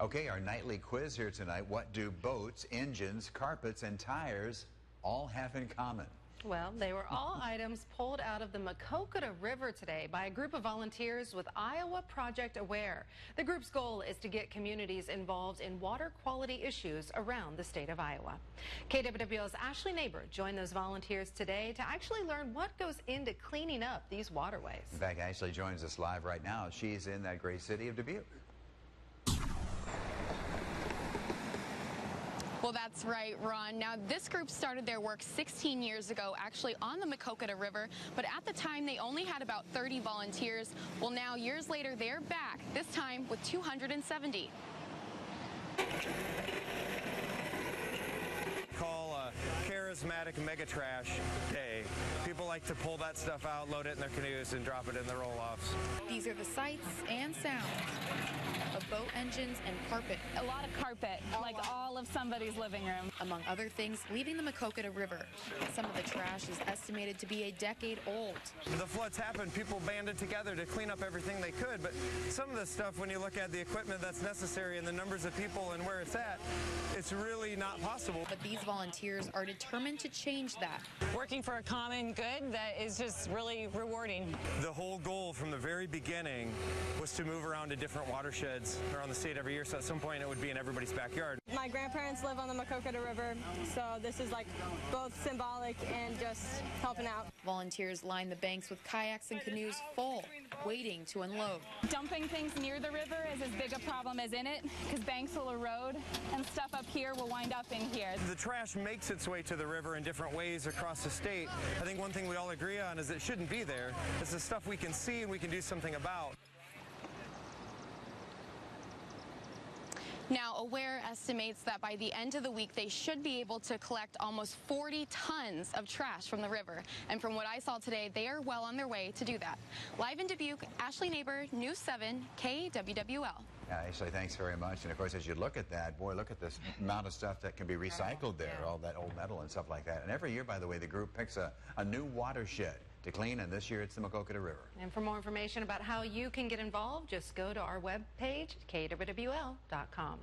Okay, our nightly quiz here tonight. What do boats, engines, carpets, and tires all have in common? Well, they were all items pulled out of the Maquoketa River today by a group of volunteers with Iowa Project Aware. The group's goal is to get communities involved in water quality issues around the state of Iowa. KWWL's Ashley Neighbor joined those volunteers today to actually learn what goes into cleaning up these waterways. In fact, Ashley joins us live right now. She's in that great city of Dubuque. Well, that's right, Ron. Now, this group started their work 16 years ago, actually on the Maquoketa River, but at the time they only had about 30 volunteers. Well, now, years later, they're back, this time with 270. Call a charismatic mega trash day. People like to pull that stuff out, load it in their canoes, and drop it in the roll-offs. These are the sights and sounds of boat engines and carpet. A lot of carpet, like all of somebody's living room. Among other things, leaving the Maquoketa River. Some of the trash is estimated to be a decade old. The floods happened, people banded together to clean up everything they could, but some of the stuff, when you look at the equipment that's necessary and the numbers of people and where it's at, it's really not possible. But these volunteers are determined to change that. Working for a common good that is just really rewarding. The whole goal from the very beginning was to move around to different watersheds around the state every year, so at some point it would be in everybody's backyard. My grandparents live on the Maquoketa River, so this is like both symbolic and just helping out. Volunteers line the banks with kayaks and canoes full, waiting to unload. Dumping things near the river is as big a problem as in it, because banks will erode and stuff up here will wind up in here. The trash makes its way to the river in different ways across the state. I think one thing we all agree on is it shouldn't be there. It's the stuff we can see and we can do something about. Now, Aware estimates that by the end of the week, they should be able to collect almost 40 tons of trash from the river. And from what I saw today, they are well on their way to do that. Live in Dubuque, Ashley Neighbor, News 7, KWWL. Ashley, thanks very much. And of course, as you look at that, boy, look at this amount of stuff that can be recycled there, all that old metal and stuff like that. And every year, by the way, the group picks a new watershed to clean, and this year it's the Maquoketa River. And for more information about how you can get involved, just go to our webpage, kwwl.com.